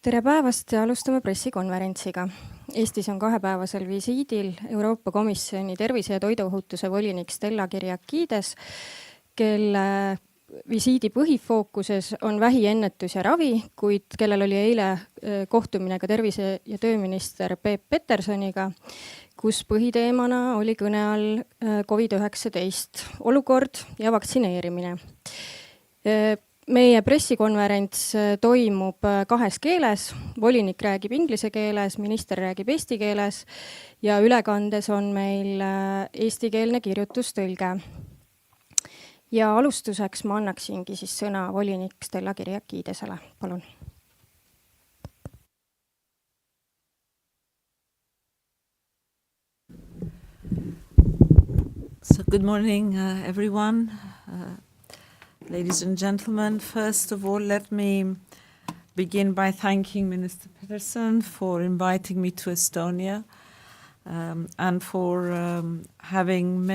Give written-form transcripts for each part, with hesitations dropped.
Tere päevast ja alustame pressikonverentsiga. Eestis on 2-päevasel visiidil Euroopa Komisjoni tervise ja toiduohutuse volinik Stella Kyriakidese, kelle visiidi põhifookuses on vähiennetus ja ravi, kuid kellel oli eile kohtumine ka tervise ja tööminister Peep Petersoniga, kus põhiteemana oli kõne all COVID-19 olukord ja vaktsineerimine. Meie pressikonverents toimub 2 keeles, volinik räägib inglise keeles, minister räägib eesti keeles ja ülekandes on meil eestikeelne kirjutustõlge. Ja alustuseks ma annaksingi siis sõna volinik Stella Kyriakidesele. Palun. So good morning, everyone. Ladies and gentlemen, first of all, let me begin by thanking Minister Peterson for inviting me to Estonia and for having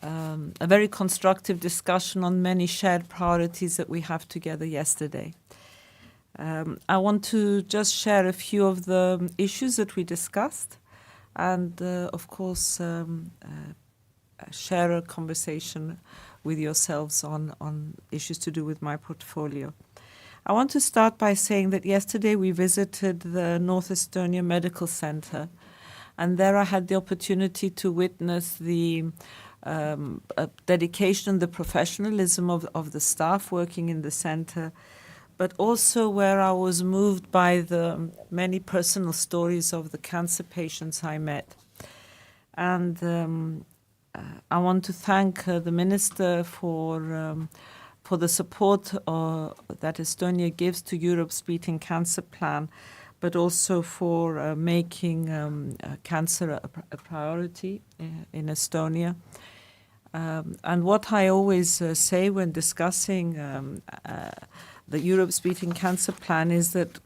a very constructive discussion on many shared priorities that we have together yesterday. I want to just share a few of the issues that we discussed and, of course, share a conversation with yourselves on issues to do with my portfolio. I want to start by saying that yesterday we visited the North Estonia Medical Center, and there I had the opportunity to witness the dedication and the professionalism of the staff working in the center, but also where I was moved by the many personal stories of the cancer patients I met. And I want to thank the Minister for the support that Estonia gives to Europe's Beating Cancer Plan, but also for making cancer a priority in Estonia. And what I always say when discussing the Europe's Beating Cancer Plan is that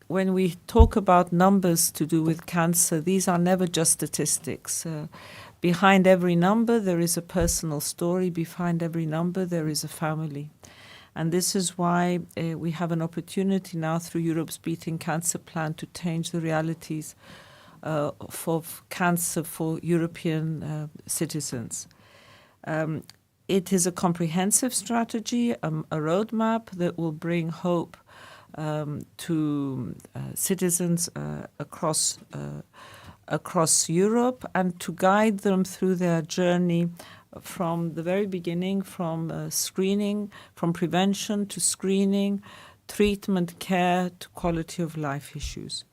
when we talk about numbers to do with cancer, these are never just statistics. Behind every number, there is a personal story. Behind every number, there is a family. And this is why we have an opportunity now through Europe's Beating Cancer Plan to change the realities of cancer for European citizens. It is a comprehensive strategy, a roadmap that will bring hope to citizens across Europe and to guide them through their journey from the very beginning, from screening, from prevention to screening, treatment, care, to quality of life issues.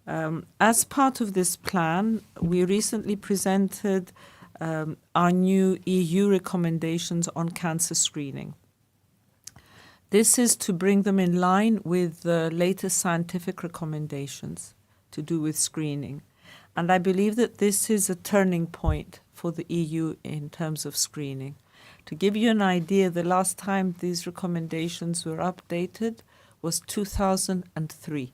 As part of this plan, we recently presented our new EU recommendations on cancer screening. This is to bring them in line with the latest scientific recommendations to do with screening. And I believe that this is a turning point for the EU in terms of screening. To give you an idea, the last time these recommendations were updated was 2003.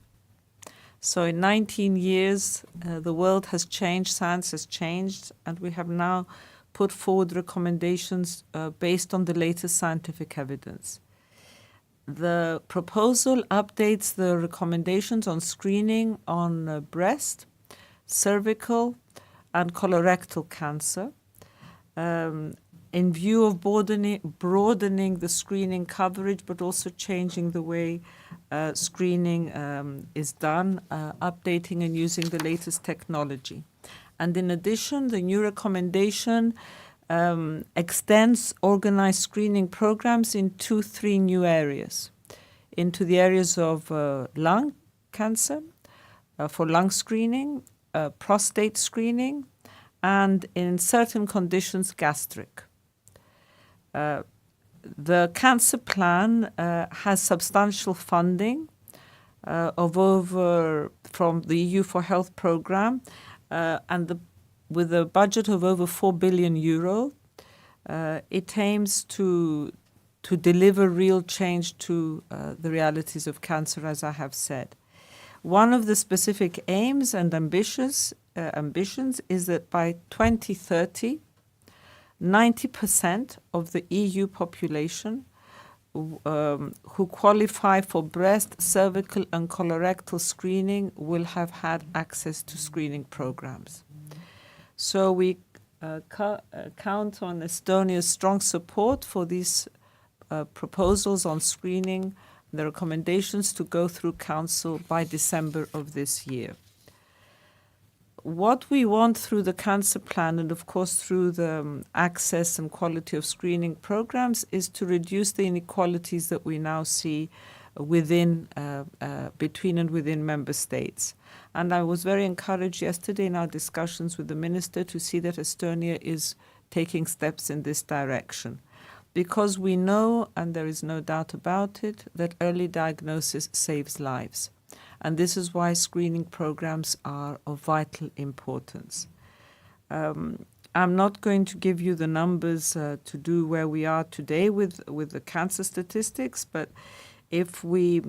So in 19 years, the world has changed, science has changed, and we have now put forward recommendations based on the latest scientific evidence. The proposal updates the recommendations on screening on breast, cervical and colorectal cancer in view of broadening the screening coverage, but also changing the way screening is done, updating and using the latest technology. And in addition, the new recommendation extends organized screening programs into 3 new areas, into the areas of lung cancer, for lung screening, prostate screening, and in certain conditions, gastric. The cancer plan has substantial funding from the EU for Health program, and with a budget of over 4 billion euro, it aims to deliver real change to the realities of cancer, as I have said. One of the specific aims and ambitions is that by 2030, 90% of the EU population who qualify for breast, cervical, and colorectal screening will have had access to screening programs. So we count on Estonia's strong support for these proposals on screening, the recommendations to go through Council by December of this year. What we want through the cancer plan and, of course, through the access and quality of screening programs is to reduce the inequalities that we now see within, between and within member states. And I was very encouraged yesterday in our discussions with the minister to see that Estonia is taking steps in this direction. Because we know, and there is no doubt about it, that early diagnosis saves lives. And this is why screening programs are of vital importance. I'm not going to give you the numbers to do where we are today with the cancer statistics, but if we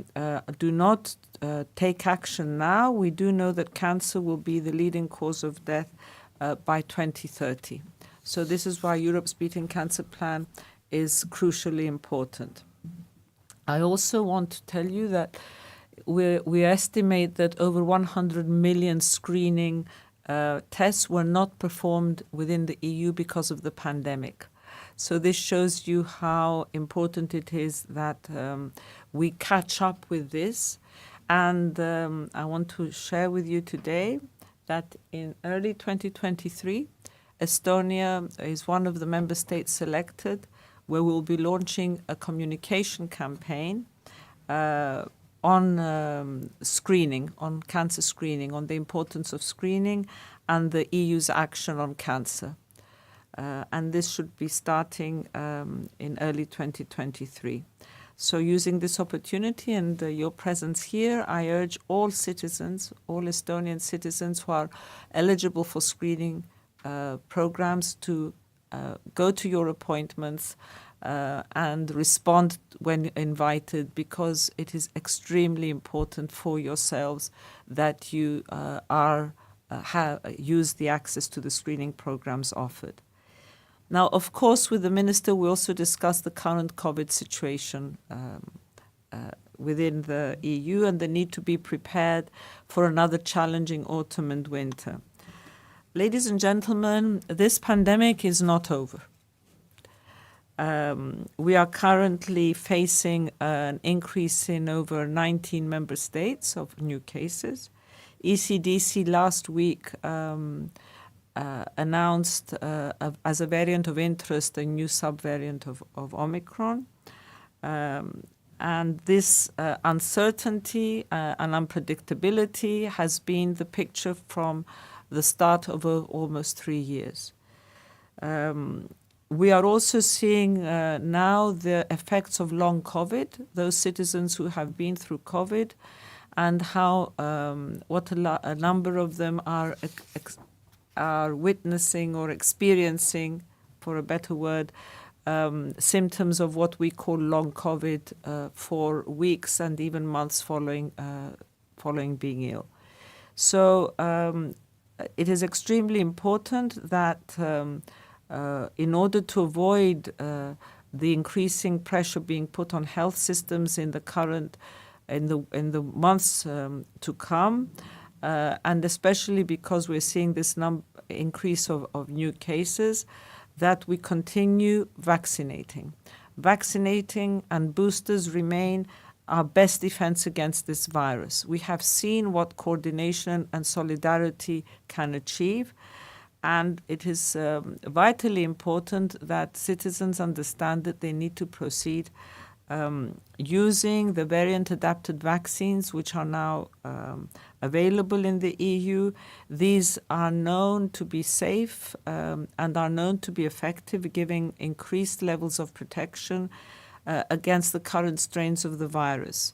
do not take action now, we do know that cancer will be the leading cause of death by 2030. So this is why Europe's Beating Cancer Plan is crucially important. I also want to tell you that we estimate that over 100 million screening tests were not performed within the EU because of the pandemic. So this shows you how important it is that we catch up with this. And I want to share with you today that in early 2023, Estonia is one of the member states selected where we'll be launching a communication campaign on screening, on cancer screening, on the importance of screening and the EU's action on cancer. And this should be starting in early 2023. So using this opportunity and your presence here, I urge all citizens, all Estonian citizens who are eligible for screening programs to go to your appointments and respond when invited, because it is extremely important for yourselves that you use the access to the screening programs offered. Now, of course, with the Minister, we also discussed the current COVID situation within the EU and the need to be prepared for another challenging autumn and winter. Ladies and gentlemen, this pandemic is not over. We are currently facing an increase in over 19 member states of new cases. ECDC last week announced as a variant of interest a new subvariant of Omicron. And this uncertainty and unpredictability has been the picture from the start of almost 3 years. We are also seeing now the effects of long COVID, those citizens who have been through COVID, and how what a number of them are witnessing or experiencing, for a better word, symptoms of what we call long COVID for weeks and even months following being ill. So it is extremely important that in order to avoid the increasing pressure being put on health systems in the months to come, and especially because we're seeing this increase of new cases, that we continue vaccinating. Vaccinating and boosters remain our best defense against this virus. We have seen what coordination and solidarity can achieve, and it is vitally important that citizens understand that they need to proceed using the variant-adapted vaccines, which are now available in the EU. These are known to be safe and are known to be effective, giving increased levels of protection against the current strains of the virus.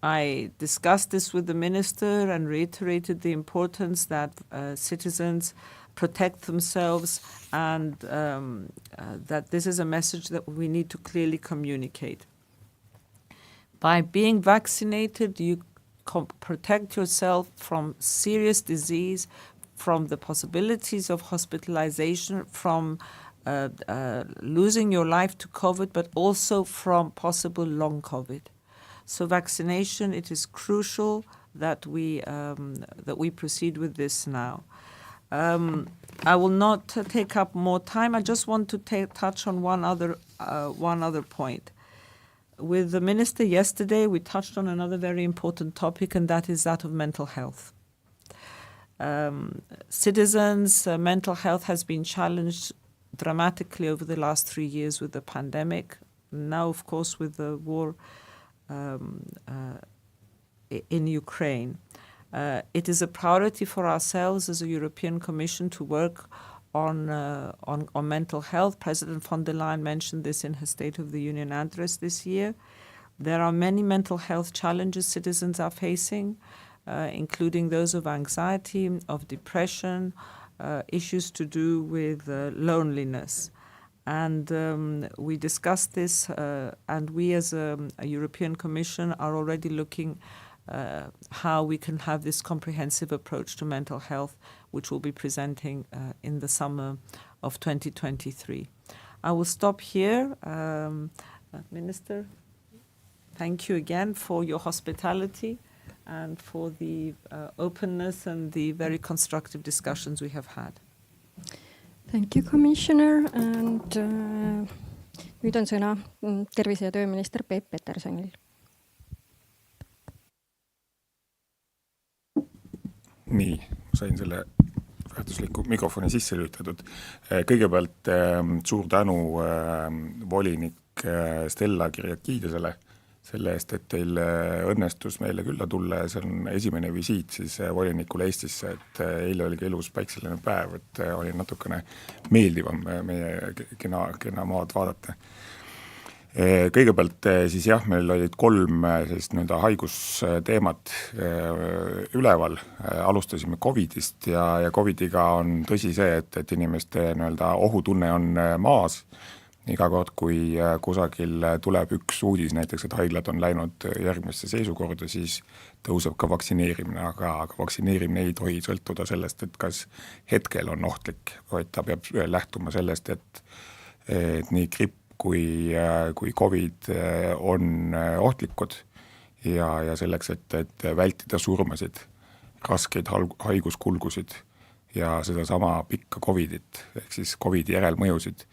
I discussed this with the minister and reiterated the importance that citizens protect themselves, and that this is a message that we need to clearly communicate. By being vaccinated, you protect yourself from serious disease, from the possibilities of hospitalization, from losing your life to COVID, but also from possible long COVID. So vaccination, it is crucial that we proceed with this now. I will not take up more time. I just want to touch on one other point. With the minister yesterday, we touched on another very important topic, and that is that of mental health. Citizens' mental health has been challenged dramatically over the last 3 years with the pandemic. Now, of course, with the war in Ukraine. It is a priority for ourselves as a European Commission to work on mental health. President von der Leyen mentioned this in her State of the Union address this year. There are many mental health challenges citizens are facing, including those of anxiety, of depression, issues to do with loneliness. And we discussed this, and we as a European Commission are already looking how we can have this comprehensive approach to mental health, which we'll be presenting in the summer of 2023. I will stop here. Minister, thank you again for your hospitality and for the openness and the very constructive discussions we have had. Thank you, Commissioner. And nüüd on sõna tervise- ja tööminister Peep Petersonil. Nii, sain selle väärtusliku mikrofoni sisse lülitatud. Kõigepealt suur tänu volinik Stella Kyriakidesele selle eest, et teil õnnestus meile külla tulla ja see on esimene visiit siis volinikule Eestisse, et eile oligi ilus päikseline päev, et oli natukene meeldivam meie kena maad vaadata. Kõigepealt siis jah, meil olid 3 haigusteemat üleval. Alustasime COVIDist ja COVIDiga on tõsi see, et inimeste ohutunne on maas. Iga kord, kui kusagil tuleb üks uudis, näiteks, et haiglad on läinud järgmisse seisukorda, siis tõuseb ka vaktsineerimine, aga vaktsineerimine ei tohi sõltuda sellest, et kas hetkel on ohtlik, vaid ta peab lähtuma sellest, et nii gripp kui COVID on ohtlikud ja selleks, et vältida surmasid, raskeid haiguskulgusid ja seda sama pikka COVIDit, ehk siis COVIDi järelmõjusid,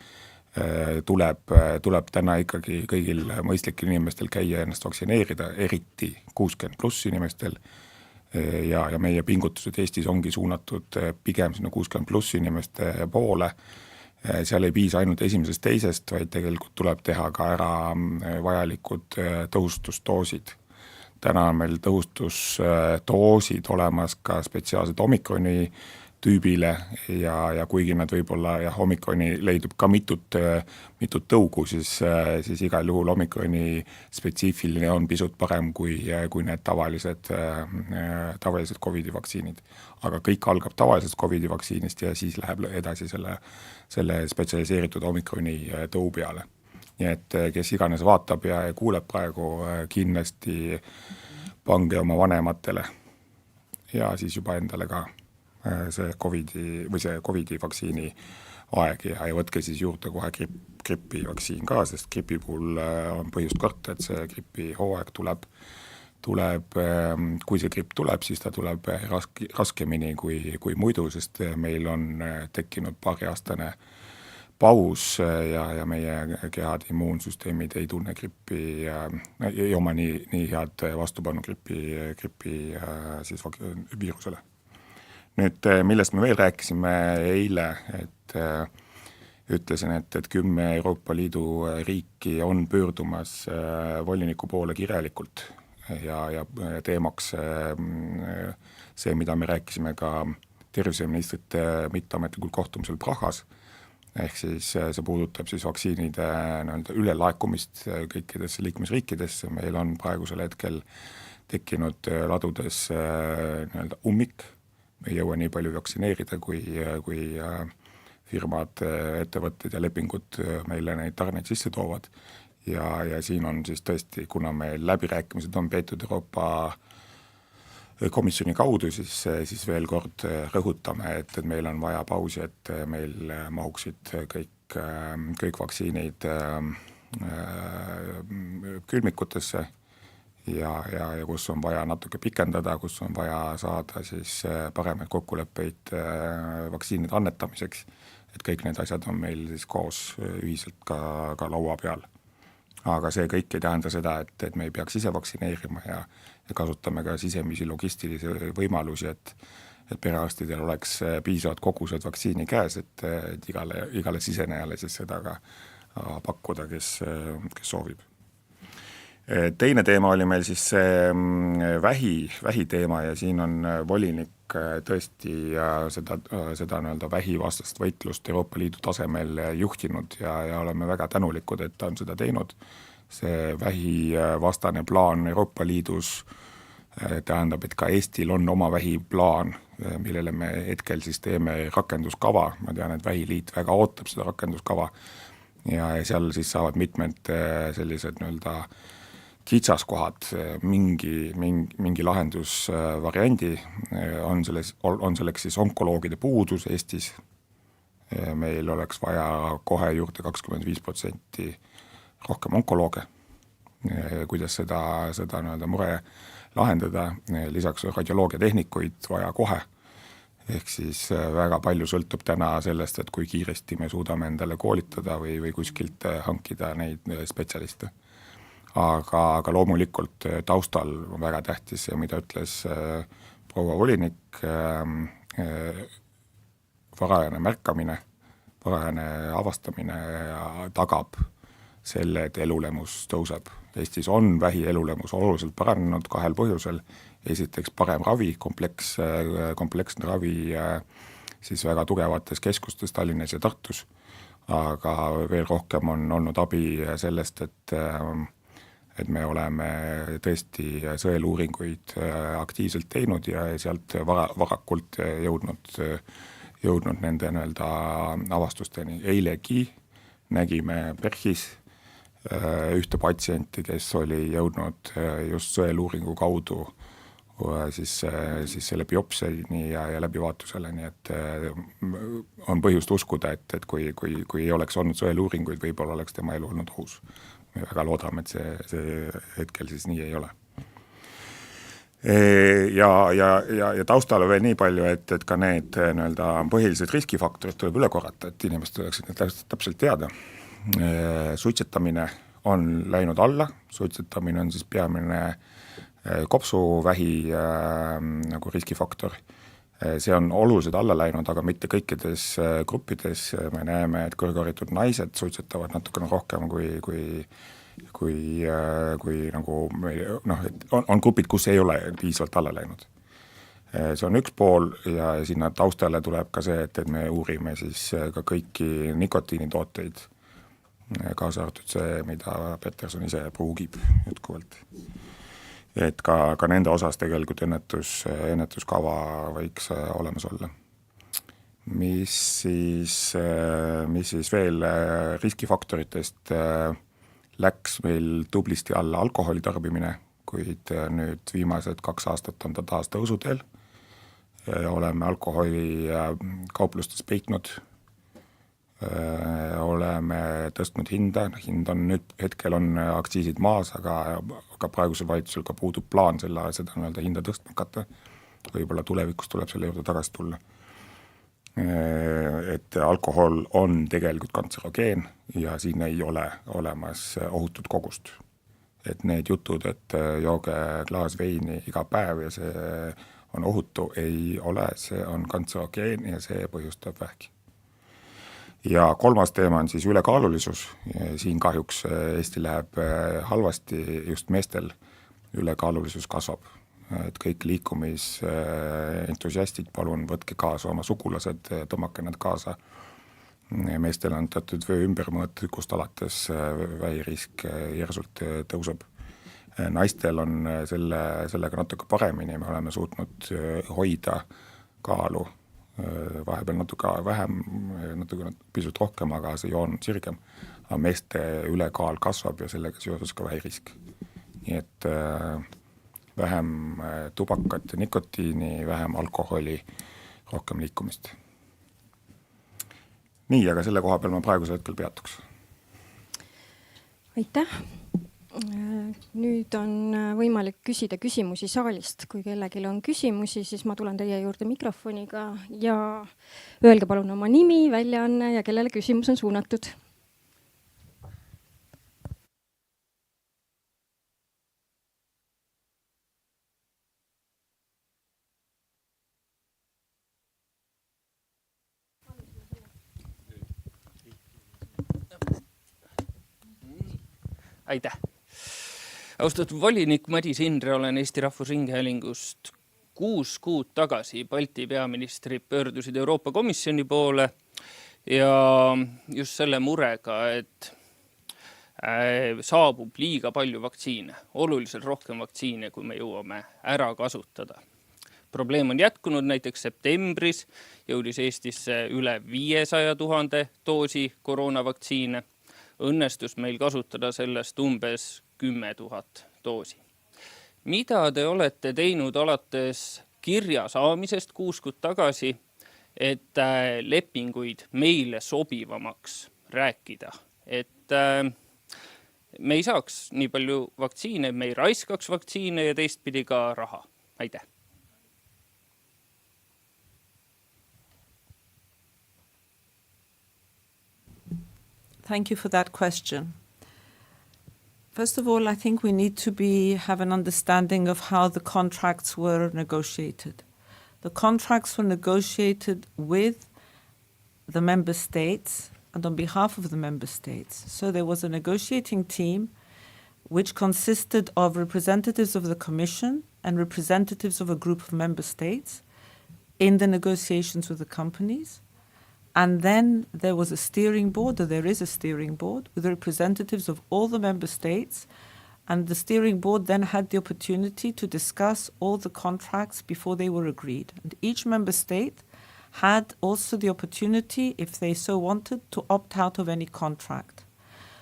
tuleb täna ikkagi kõigil mõistlikel inimestel käia ennast vaktsineerida, eriti 60+ inimestel ja meie pingutused Eestis ongi suunatud pigem sinna 60+ inimeste poole. Seal ei piisa ainult esimesest teisest, vaid tegelikult tuleb teha ka ära vajalikud tõhustusdoosid. Täna on meil tõhustusdoosid olemas ka spetsiaalsed omikroni tüübile ja kuigi nad võib-olla omikroni leidub ka mitut tõugu, siis igal juhul omikroni spetsiifiline on pisut parem kui need tavalised COVID-i vaktsiinid. Aga kõik algab tavalisest COVID-i vaktsiinist ja siis läheb edasi selle spetsialiseeritud omikroni tõu peale. Nii et kes iganes vaatab ja kuuleb praegu, kindlasti pange oma vanematele ja siis juba endale ka see COVID-i vaktsiini aeg ja võtke siis juurde kohe gripi vaktsiin ka, sest gripi puhul on põhjust karta, et see gripi hooaeg tuleb, kui see gripp tuleb, siis ta tuleb raskemini kui muidu, sest meil on tekkinud paariaastane paus ja meie kehad immuunsüsteemid ei tunne grippi, ei oma nii head vastupanu gripi siis viirusele. Nüüd, millest me veel rääkisime eile, et ütlesin, et 10 Euroopa Liidu riiki on pöördumas voliniku poole kirjalikult ja teemaks see, mida me rääkisime ka terviseministrite mitteametlikul kohtumisel Prahas, ehk siis see puudutab siis vaktsiinide ülelaekumist kõikidesse liikmesriikidesse. Meil on praegusel hetkel tekkinud ladudes ummik. Me ei jõua nii palju vaktsineerida, kui firmad, ettevõtted ja lepingud meile neid tarneid sisse toovad. Ja siin on siis tõesti, kuna meil läbirääkimised on peetud Euroopa Komisjoni kaudu, siis veel kord rõhutame, et meil on vaja pausi, et meil mahuksid kõik kõik vaktsiinid külmikutesse ja kus on vaja natuke pikendada, kus on vaja saada siis paremaid kokkuleppeid vaktsiinide annetamiseks, et kõik need asjad on meil siis koos ühiselt ka laua peal. Aga see kõik ei tähenda seda, et me ei peaks ise vaktsineerima ja kasutame ka sisemisi logistilisi võimalusi, et perearstidel oleks piisavad kogused vaktsiini käes, et igale sisenejale siis seda ka pakkuda, kes soovib. Teine teema oli meil siis see vähi teema ja siin on volinik tõesti seda nii-öelda vähivastast võitlust Euroopa Liidu tasemel juhtinud ja oleme väga tänulikud, et ta on seda teinud. See vähivastane plaan Euroopa Liidus tähendab, et ka Eestil on oma vähiplaan, millele me hetkel siis teeme rakenduskava. Ma tean, et Vähiliit väga ootab seda rakenduskava ja seal siis saavad mitmed sellised nii-öelda kitsaskohad, mingi lahendusvariandi, on selleks siis onkoloogide puudus Eestis. Meil oleks vaja kohe juurde 25% rohkem onkolooge, kuidas seda nii-öelda mure lahendada, lisaks radioloogiatehnikuid vaja kohe. Ehk siis väga palju sõltub täna sellest, et kui kiiresti me suudame endale koolitada või kuskilt hankida neid spetsialiste. Aga loomulikult taustal on väga tähtis ja mida ütles proua volinik, varajane märkamine, varajane avastamine tagab selle, et elulemus tõuseb. Eestis on vähielulemus oluliselt paranenud 2 põhjusel. Esiteks parem ravi, kompleksne ravi siis väga tugevates keskustes Tallinnas ja Tartus, aga veel rohkem on olnud abi sellest, et me oleme tõesti sõeluuringuid aktiivselt teinud ja sealt varakult jõudnud nende nii-öelda avastusteni. Eilegi nägime PERHis ühte patsienti, kes oli jõudnud just sõeluuringu kaudu siis selle biopsiani ja läbivaatusele, nii et on põhjust uskuda, et kui ei oleks olnud sõeluuringuid, võib-olla oleks tema elu olnud ohus. Me väga loodame, et see hetkel siis nii ei ole. Ja taustale veel nii palju, et ka need nii-öelda põhilised riskifaktorid tuleb üle korrata, et inimesed oleksid need täpselt teada. Suitsetamine on läinud alla, suitsetamine on siis peamine kopsuvähi nagu riskifaktor. See on oluliselt alla läinud, aga mitte kõikides gruppides. Me näeme, et kõrgharitud naised suitsetavad natukene rohkem kui nagu on grupid, kus ei ole piisavalt alla läinud. See on üks pool ja sinna taustale tuleb ka see, et me uurime siis ka kõiki nikotiinitooteid, kaasa arvatud see, mida Peterson ise pruugib jutkuvalt. Et ka nende osas tegelikult ennetuskava võiks olemas olla. Mis siis veel riskifaktoritest läks meil tublisti alla alkoholi tarbimine, kuid nüüd viimased 2 aastat on ta taas tõusuteel. Oleme alkoholi kauplustes peitnud, oleme tõstnud hinda, hind on nüüd, hetkel on aktsiisid maas, aga praegusel valitsusel ka puudub plaan seda nii-öelda hinda tõstma hakata. Võib-olla tulevikus tuleb selle juurde tagasi tulla. Et alkohol on tegelikult kantserogeen ja siin ei ole olemas ohutut kogust. Et need jutud, et jooge klaas veini iga päev ja see on ohutu, ei ole, see on kantserogeen ja see põhjustab vähki. Ja 3. teema on siis ülekaalulisus. Siin kahjuks Eesti läheb halvasti, just meestel ülekaalulisus kasvab. Et kõik liikumisentusiastid, palun võtke kaasa oma sugulased, tõmmake nad kaasa. Meestel on teatud vöö ümbermõõt, kust alates vähirisk järsult tõuseb. Naistel on sellega natuke paremini, me oleme suutnud hoida kaalu. Vahepeal natuke vähem, natuke pisut rohkem, aga see joon sirgem. Aga meeste ülekaal kasvab ja sellega seoses ka vähirisk. Nii et vähem tubakat ja nikotiini, vähem alkoholi, rohkem liikumist. Nii, aga selle koha peal ma praegusel hetkel peatuks. Aitäh! Nüüd on võimalik küsida küsimusi saalist. Kui kellelgi on küsimusi, siis ma tulen teie juurde mikrofoniga ja öelge palun oma nimi, väljaanne ja kellele küsimus on suunatud. Aitäh! Austatud volinik Madis Indre, olen Eesti Rahvusringhäälingust 6 kuud tagasi Balti peaministrid pöördusid Euroopa Komisjoni poole ja just selle murega, et saabub liiga palju vaktsiine, oluliselt rohkem vaktsiine, kui me jõuame ära kasutada. Probleem on jätkunud, näiteks septembris jõudis Eestisse üle 500 000 doosi koroonavaktsiine. Õnnestus meil kasutada sellest umbes 10 000 doosi. Mida te olete teinud alates kirja saamisest 6 kuud tagasi, et lepinguid meile sobivamaks rääkida? Et me ei saaks nii palju vaktsiine, me ei raiskaks vaktsiine ja teistpidi ka raha. Aitäh! Thank you for that question. First of all, I think we need to have an understanding of how the contracts were negotiated. The contracts were negotiated with the member states and on behalf of the member states. So there was a negotiating team which consisted of representatives of the Commission and representatives of a group of member states in the negotiations with the companies. And then there was a steering board, or there is a steering board, with representatives of all the member states. And the steering board then had the opportunity to discuss all the contracts before they were agreed. And each member state had also the opportunity, if they so wanted, to opt out of any contract.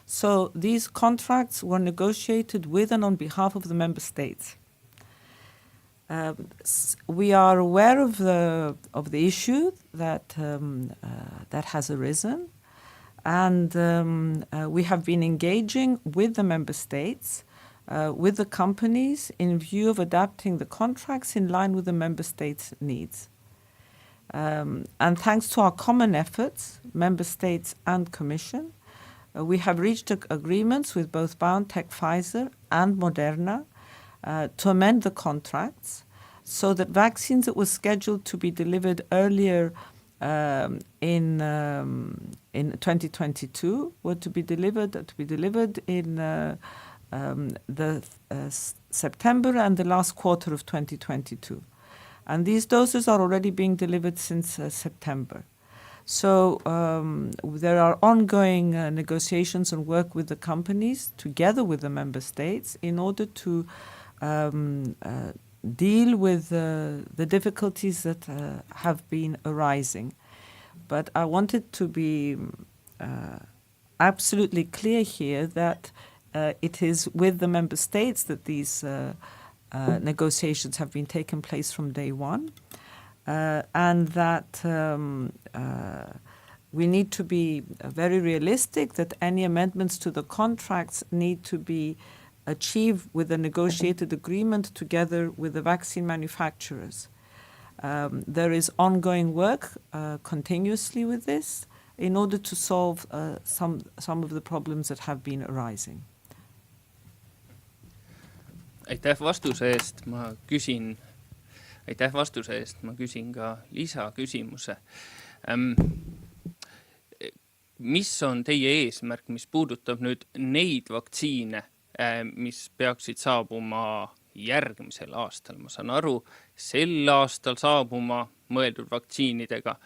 So these contracts were negotiated with and on behalf of the member states. We are aware of the issue that has arisen, and we have been engaging with the member states, with the companies, in view of adapting the contracts in line with the member states' needs. And thanks to our common efforts, member states and Commission, we have reached agreements with both BioNTech, Pfizer, and Moderna to amend the contracts so that vaccines that were scheduled to be delivered earlier in 2022 were to be delivered in the September and the last quarter of 2022. And these doses are already being delivered since September. So there are ongoing negotiations and work with the companies together with the member states in order to deal with the difficulties that have been arising. But I wanted to be absolutely clear here that it is with the member states that these negotiations have been taken place from day one, and that we need to be very realistic that any amendments to the contracts need to be achieved with a negotiated agreement together with the vaccine manufacturers. There is ongoing work continuously with this in order to solve some of the problems that have been arising. Aitäh vastuse eest, ma küsin ka lisaküsimuse. Mis on teie eesmärk, mis puudutab nüüd neid vaktsiine, mis peaksid saabuma järgmisel aastal? Ma saan aru, sel aastal saabuma mõeldud vaktsiinidega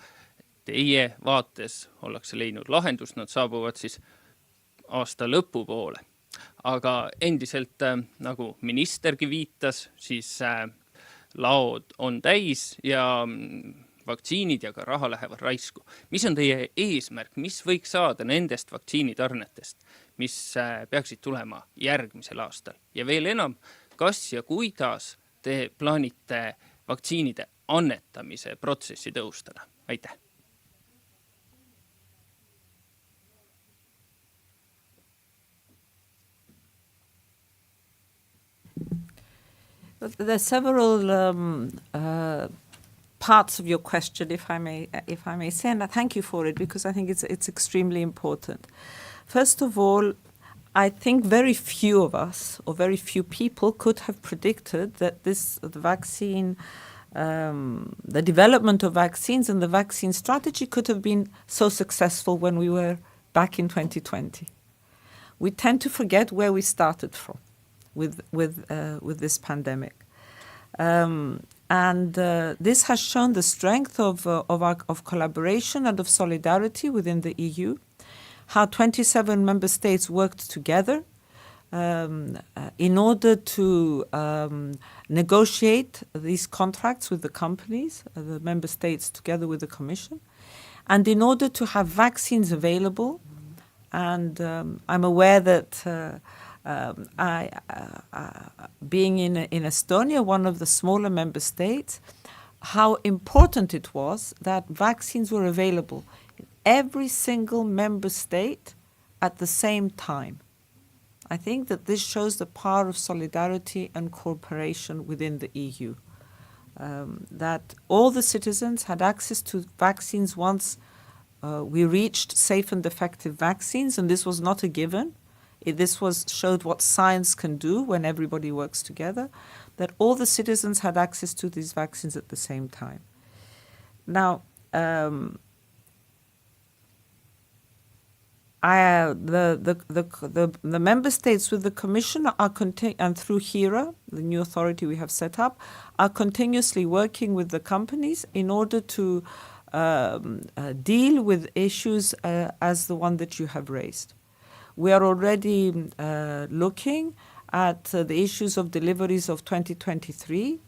teie vaates ollakse leidnud lahendust, nad saabuvad siis aasta lõpu poole. Aga endiselt, nagu ministergi viitas, siis laod on täis ja vaktsiinid ja ka raha lähevad raisku. Mis on teie eesmärk, mis võiks saada nendest vaktsiinitarnetest, mis peaksid tulema järgmisel aastal? Ja veel enam, kas ja kuidas te plaanite vaktsiinide annetamise protsessi tõustada? Aitäh! But there are several parts of your question, if I may say, and I thank you for it because I think it's extremely important. First of all, I think very few of us or very few people could have predicted that the vaccine, the development of vaccines and the vaccine strategy could have been so successful when we were back in 2020. We tend to forget where we started from with this pandemic. And this has shown the strength of collaboration and of solidarity within the EU, how 27 member states worked together in order to negotiate these contracts with the companies, the member states together with the Commission, and in order to have vaccines available. And I'm aware that being in Estonia, one of the smaller member states, how important it was that vaccines were available in every single member state at the same time. I think that this shows the power of solidarity and cooperation within the EU, that all the citizens had access to vaccines once we reached safe and effective vaccines, and this was not a given. This showed what science can do when everybody works together, that all the citizens had access to these vaccines at the same time. Now, the member states with the Commission are and through HERA, the new authority we have set up, are continuously working with the companies in order to deal with issues as the one that you have raised. We are already looking at the issues of deliveries of 2023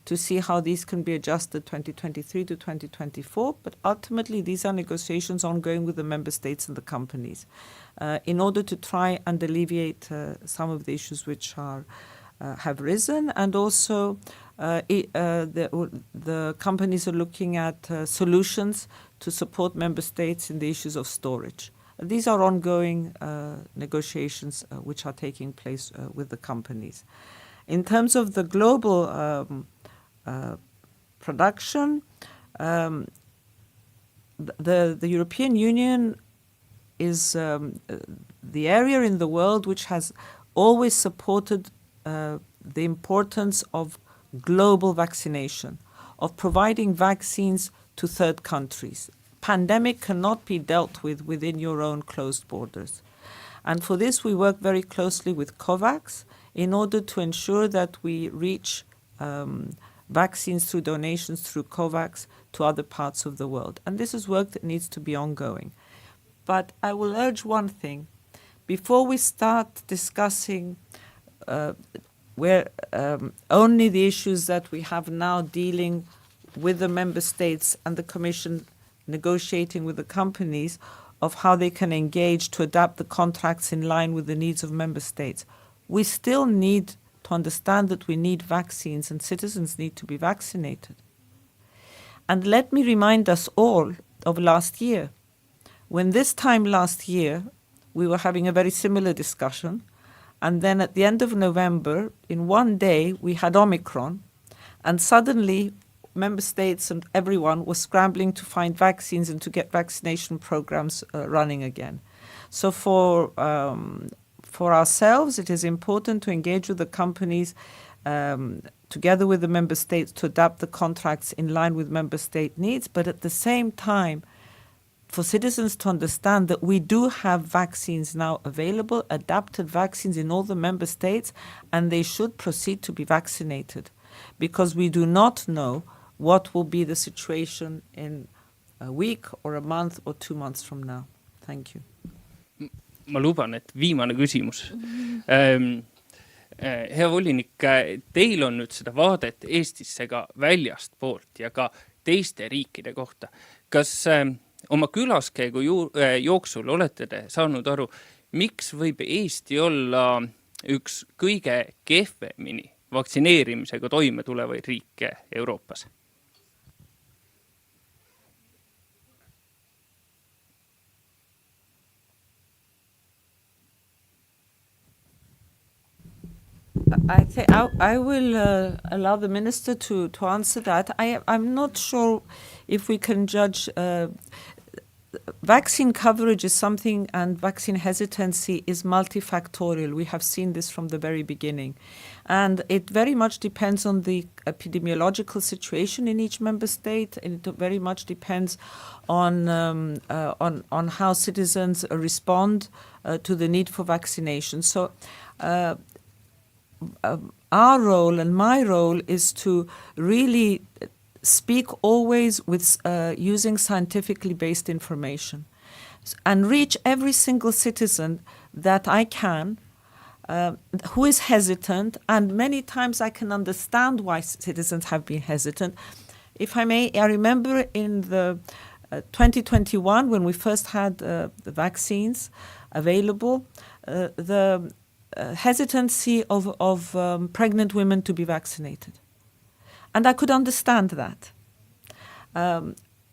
to see how these can be adjusted 2023 to 2024. But ultimately, these are negotiations ongoing with the member states and the companies in order to try and alleviate some of the issues which have risen. And also, the companies are looking at solutions to support member states in the issues of storage. These are ongoing negotiations which are taking place with the companies. In terms of the global production, the European Union is the area in the world which has always supported the importance of global vaccination, of providing vaccines to third countries. Pandemic cannot be dealt with within your own closed borders. And for this, we work very closely with COVAX in order to ensure that we reach vaccines through donations through COVAX to other parts of the world. And this is work that needs to be ongoing. But I will urge one thing. Before we start discussing only the issues that we have now dealing with the member states and the Commission negotiating with the companies of how they can engage to adapt the contracts in line with the needs of member states. We still need to understand that we need vaccines and citizens need to be vaccinated. And let me remind us all of last year. When this time last year, we were having a very similar discussion, and then at the end of November, in one day, we had Omicron, and suddenly member states and everyone was scrambling to find vaccines and to get vaccination programs running again. So for ourselves, it is important to engage with the companies together with the member states to adapt the contracts in line with member state needs, but at the same time, for citizens to understand that we do have vaccines now available, adapted vaccines in all the member states, and they should proceed to be vaccinated because we do not know what will be the situation in a week or a month or 2 months from now. Thank you. Ma luban, et viimane küsimus. Hea volinik, teil on nüüd seda vaadet Eestisse ka väljast poolt ja ka teiste riikide kohta. Kas oma külaskäigu jooksul olete te saanud aru, miks võib Eesti olla üks kõige kehvemini vaktsineerimisega toime tulevaid riike Euroopas? I will allow the minister to answer that. I'm not sure if we can judge. Vaccine coverage is something, and vaccine hesitancy is multifactorial. We have seen this from the very beginning. And it very much depends on the epidemiological situation in each member state, and it very much depends on how citizens respond to the need for vaccination. So our role and my role is to really speak always with using scientifically based information and reach every single citizen that I can who is hesitant, and many times I can understand why citizens have been hesitant. If I may, I remember in the 2021 when we first had the vaccines available, the hesitancy of pregnant women to be vaccinated. And I could understand that.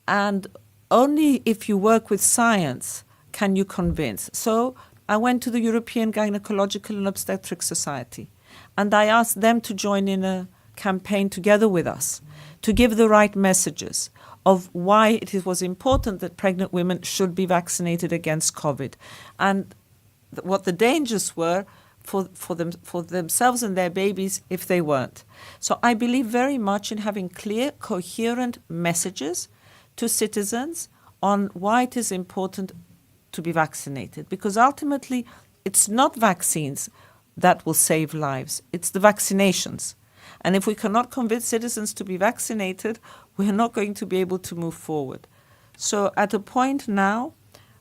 And only if you work with science can you convince. So I went to the European Gynecological and Obstetric Society, and I asked them to join in a campaign together with us to give the right messages of why it was important that pregnant women should be vaccinated against COVID, and what the dangers were for themselves and their babies if they weren't. So I believe very much in having clear, coherent messages to citizens on why it is important to be vaccinated, because ultimately it's not vaccines that will save lives, it's the vaccinations. And if we cannot convince citizens to be vaccinated, we are not going to be able to move forward. So at a point now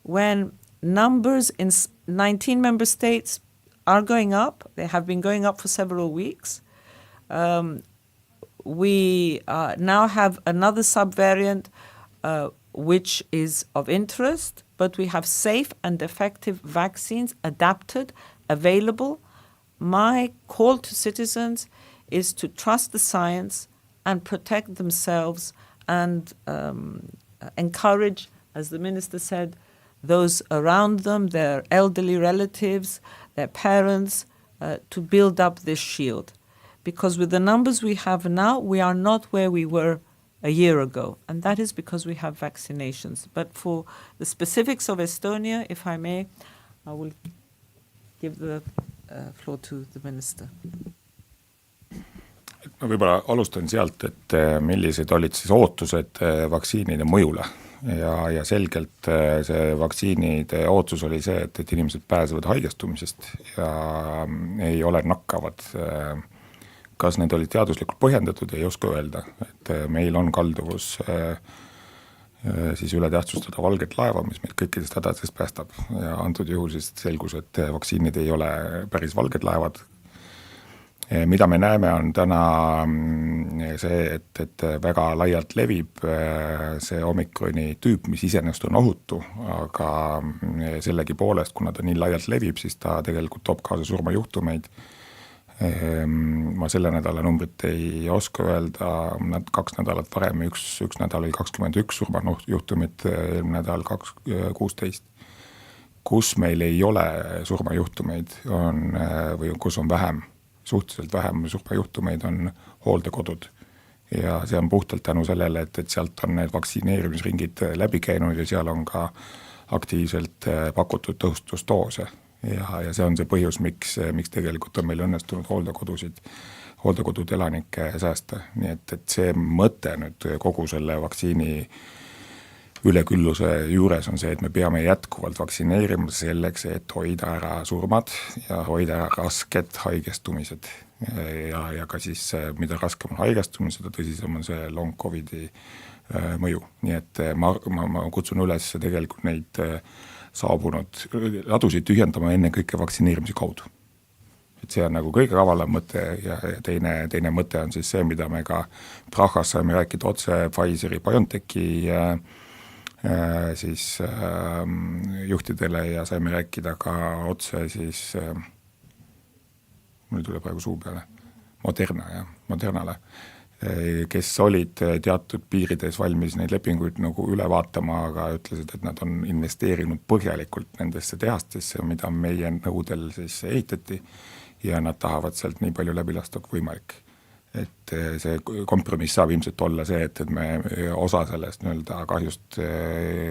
when numbers in 19 member states are going up, they have been going up for several weeks, we now have another subvariant which is of interest, but we have safe and effective vaccines adapted, available. My call to citizens is to trust the science and protect themselves and encourage, as the minister said, those around them, their elderly relatives, their parents, to build up this shield. Because with the numbers we have now, we are not where we were a year ago, and that is because we have vaccinations. But for the specifics of Estonia, if I may, I will give the floor to the minister. Ma võib-olla alustan sealt, et millised olid siis ootused vaktsiinide mõjule. Ja selgelt see vaktsiinide ootus oli see, et inimesed pääsevad haigestumisest ja ei ole nakkavad. Kas need olid teaduslikult põhjendatud, ei oska öelda. Et meil on kalduvus siis üle tähtsustada valget laeva, mis meid kõikidest hädadest päästab. Ja antud juhul siis selgus, et vaktsiinid ei ole päris valged laevad. Mida me näeme on täna see, et väga laialt levib see omikroni tüüp, mis iseenesest on ohutu, aga sellegi poolest, kuna ta nii laialt levib, siis ta tegelikult toob kaasa surmajuhtumeid. Ma selle nädala numbrit ei oska öelda, 2 nädalat varem, üks nädal oli 21 surmajuhtumit, eelmine nädal 16. Kus meil ei ole surmajuhtumeid või kus on vähem, suhteliselt vähem surmajuhtumeid on hooldekodud. Ja see on puhtalt tänu sellele, et sealt on need vaktsineerimisringid läbi käinud ja seal on ka aktiivselt pakutud tõhustusdoose. Ja see on see põhjus, miks tegelikult on meil õnnestunud hooldekodud elanike säästa. Nii et see mõte nüüd kogu selle vaktsiini ülekülluse juures on see, et me peame jätkuvalt vaktsineerima selleks, et hoida ära surmad ja hoida ära rasked haigestumised. Ja ka siis, mida raskem on haigestumine, seda tõsisem on see long COVIDi mõju. Nii et ma kutsun üles tegelikult neid saabunud ladusid tühjendama enne kõike vaktsineerimise kaudu. Et see on nagu kõige kavalam mõte ja teine mõte on siis see, mida me ka Prahas saime rääkida otse Pfizeri BioNTechi siis juhtidele ja saime rääkida ka otse siis, mul tuleb praegu suu peale, Modernale, kes olid teatud piirides valmis neid lepinguid nagu üle vaatama, aga ütlesid, et nad on investeerinud põhjalikult nendesse tehastesse, mida meie nõudel siis ehitati ja nad tahavad sealt nii palju läbi lasta kui võimalik. Et see kompromiss saab ilmselt olla see, et me osa sellest nii-öelda kahjust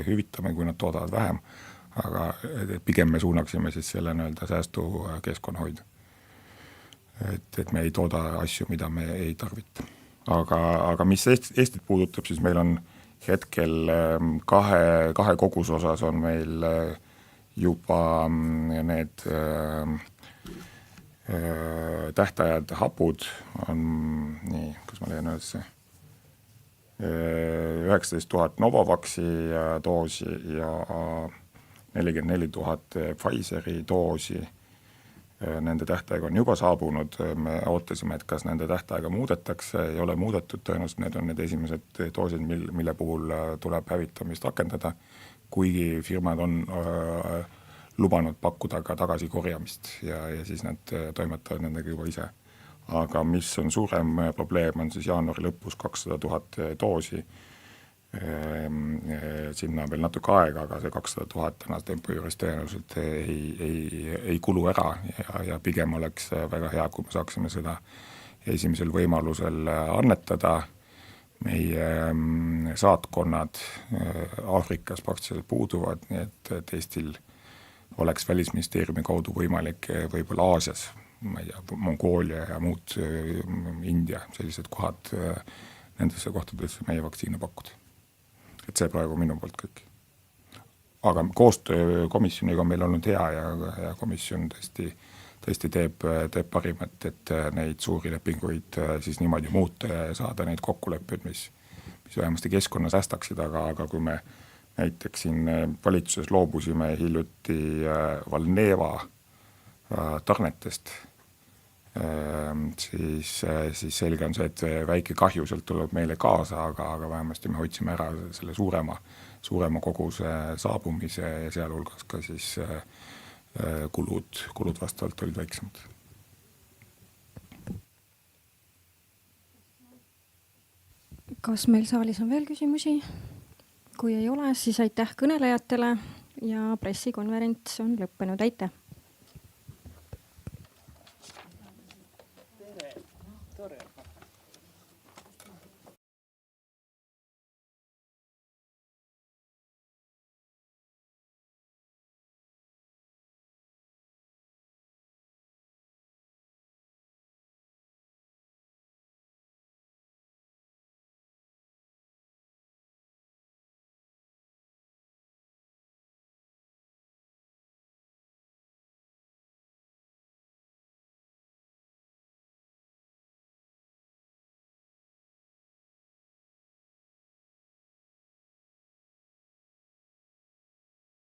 hüvitame, kui nad toodavad vähem, aga pigem me suunaksime siis selle nii-öelda säästu keskkonnahoidu. Et me ei tooda asju, mida me ei tarvita. Aga mis Eestit puudutab, siis meil on hetkel kahe koguse osas on meil juba need tähtajad hapud on nii, kas ma leian üldse 19 000 Novavaxi doosi ja 44 000 Pfizeri doosi. Nende tähtaega on juba saabunud, me ootasime, et kas nende tähtaega muudetakse, ei ole muudetud, tõenäoliselt need on need esimesed doosid, mille puhul tuleb hävitamist rakendada, kuigi firmad on lubanud pakkuda ka tagasikorjamist ja siis nad toimetavad nendega juba ise. Aga mis on suurem probleem, on siis jaanuari lõpus 200 000 doosi. Sinna on veel natuke aega, aga see 200 000 tänase tempo juures tõenäoliselt ei kulu ära ja pigem oleks väga hea, kui me saaksime seda esimesel võimalusel annetada. Meie saatkonnad Aafrikas praktiliselt puuduvad, nii et Eestil oleks välisministeeriumi kaudu võimalik võib-olla Aasias, ma ei tea, Mongoolia ja muud India, sellised kohad nendesse kohtadesse meie vaktsiine pakkuda. Et see praegu minu poolt kõik. Aga koostöö komisjoniga on meil olnud hea ja komisjon tõesti teeb parimat, et neid suuri lepinguid siis niimoodi muuta ja saada neid kokkuleppeid, mis vähemasti keskkonna säästaksid, aga kui me näiteks siin valitsuses loobusime hiljuti Valneva tarnetest, siis selge on see, et väike kahju sealt tuleb meile kaasa, aga vähemasti me hoidsime ära selle suurema koguse saabumise ja sealhulgas ka siis kulud vastavalt olid väiksemad. Kas meil saalis on veel küsimusi? Kui ei ole, siis aitäh kõnelejatele ja pressikonverents on lõppenud. Aitäh! Tore.